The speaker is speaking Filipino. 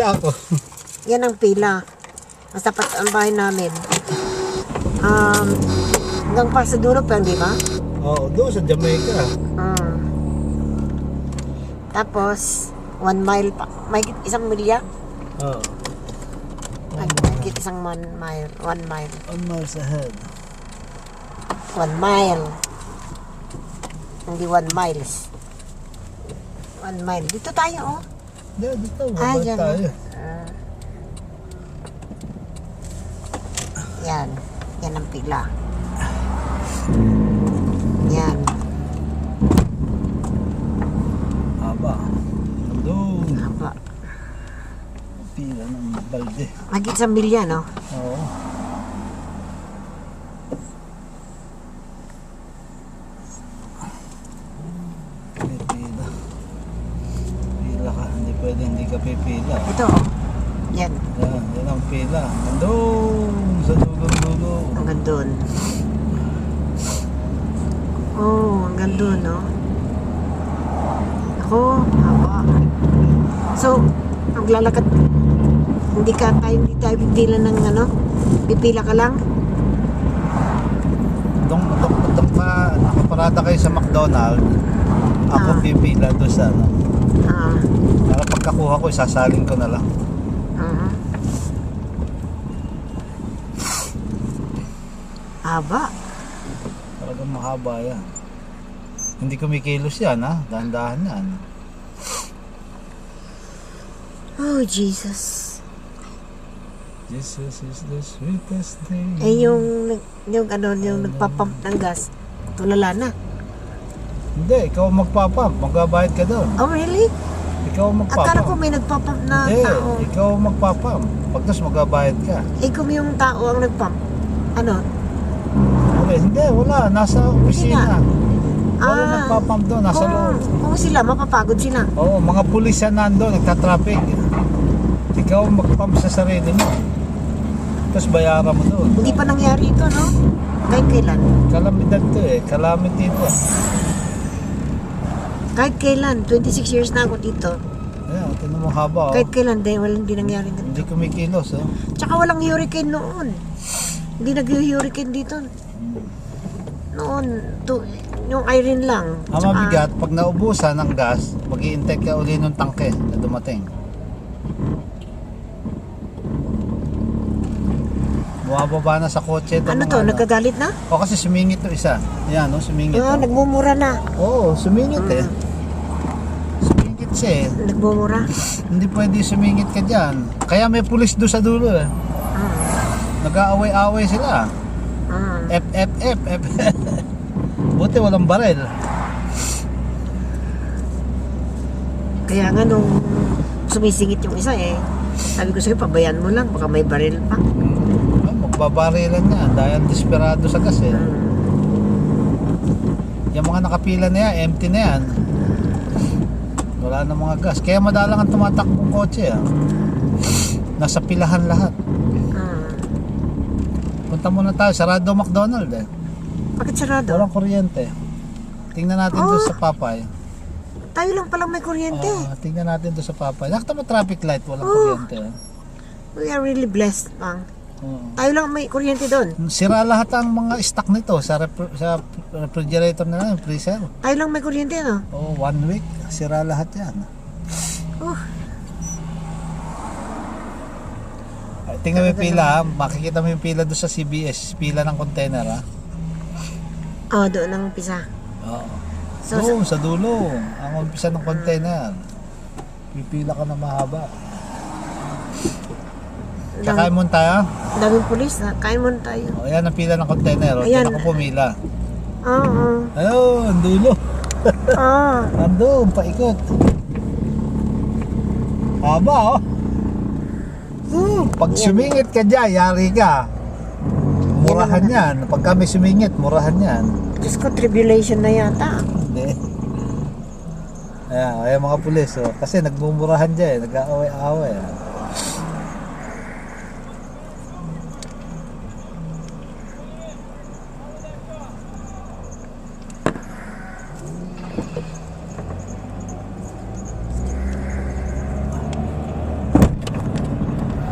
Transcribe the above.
Wala ako. Yan ang pila. Masapat ang bahay namin. Hanggang pa sa dulo pa, di ba? Oo, doon sa Jamaica. Tapos, 1 mile pa. May isang milya? Oo. May isang 1 mile. 1 mile. 1 miles ahead. 1 mile. Hindi 1 miles. 1 mile. Dito tayo, oh. Dito, Ah, babalik dyan. tayo. Yan. Yan ang pila. Yan. Haba. Doon. Haba. Pila ng balde. Magit sa milya, no? Oo. May pila. Pila ka. Hindi pwede, hindi ka pipila. Ito, oh. Yan. Yan ang pila. Doon sa dulo-dulo. Hanggang doon. Oh, hanggang doon, no? Ako, haba. So, maglalakad. Hindi tayo pipila ng ano? Pipila ka lang? Doon pa, nakaparada kayo sa McDonald's. Ako pipila doon sa ano. Para pagkakuha ko, isasaling ko na lang. Haba. Talagang mahaba yan. Hindi kumikilos yan, ha? Dahan-dahan yan. Oh, Jesus. Jesus is the sweetest thing. Yung nagpapump ng gas, tulala na. Hindi, ikaw ang magpapump. Magbabayad ka doon. Oh, really? Ikaw ang Akala ko magpapump. may nagpapump na Hindi, tao. ikaw ang magpapump. Pagkas magbabayad ka. Kung yung tao ang nagpump, ano? Okay, hindi, wala. Nasa opisina. Wala nagpapump doon, nasa loob. Kung sila, mapapagod sila. Oo, mga pulis yan nandun, nagtatraffic. Ikaw ang magpump sa sarili mo. Tapos bayaran mo doon. Hindi pa nangyari ito, no? Kahit kailan? Kalamidad to eh. Calamity to. Kahit kailan? 26 years na ako dito. Ayan, tinan mo haba. Oh. Kahit kailan, dahil hindi nangyari ganito. Hindi kumikilos. Oh. Tsaka walang hurricane noon. Hindi nag-hurricane dito. Noon, yung Irene lang. Ang mabigat, pag naubusan ng gas, mag-i-intake ka uli ng tangke na dumating. Bumababa na sa kotse. Ano to? Nagkagalit na? O kasi sumingit to isa. Ayan, no? Sumingit. Oo, nagmumura na. Oo, sumingit eh. Sumingit siya eh. Nagmumura. Hindi pwede sumingit ka dyan. Kaya may pulis doon sa dulo eh. Nag-aaway-aaway sila. F. Buti walang barel. Kaya nga nung sumisingit yung isa eh, sabi ko sa'yo, pabayaan mo lang, baka may baril pa. Magbabarilan niya dahil desperado sa gas eh. Yung mga nakapila na yan, empty na yan. Wala na mga gas. Kaya madalang ang tumatakbong kotse ah. Nasa pilahan lahat. Punta muna tayo, sarado McDonald's eh. Bakit sarado? Walang kuryente. Tingnan natin doon sa Papay. Tayo lang palang may kuryente. Tingnan natin doon sa Papay. Nakita mo traffic light, walang kuryente. We are really blessed, Mang. Oo. Tayo lang may kuryente doon. Sira lahat ang mga stock nito sa refrigerator na lang, freezer. Tayo lang may kuryente, no? Oh, 1 week, sira lahat yan. Tingnan mo yung pila ha. Makikita mo yung pila doon sa CBS. Pila ng container ha. Doon ang umpisa. Oo. So, Doon sa dulo. Ang umpisa ng container. Pipila ka na mahaba. Kakain mo tayo? Daming pulis na. Kain mo tayo. O yan ang pila ng container. O, Ayan. tiyan ako pumila. Oo. Ayun, ang dulo. Ah. Andun, paikot. Haba oh. Pag sumingit ka dyan, yari ka. Murahan yan. Pag kami sumingit, murahan yan. Diyos ko, tribulation na yata. Hindi. Ayan mga pulis. Oh. Kasi nagmumurahan dyan. Nag-aaway-aaway.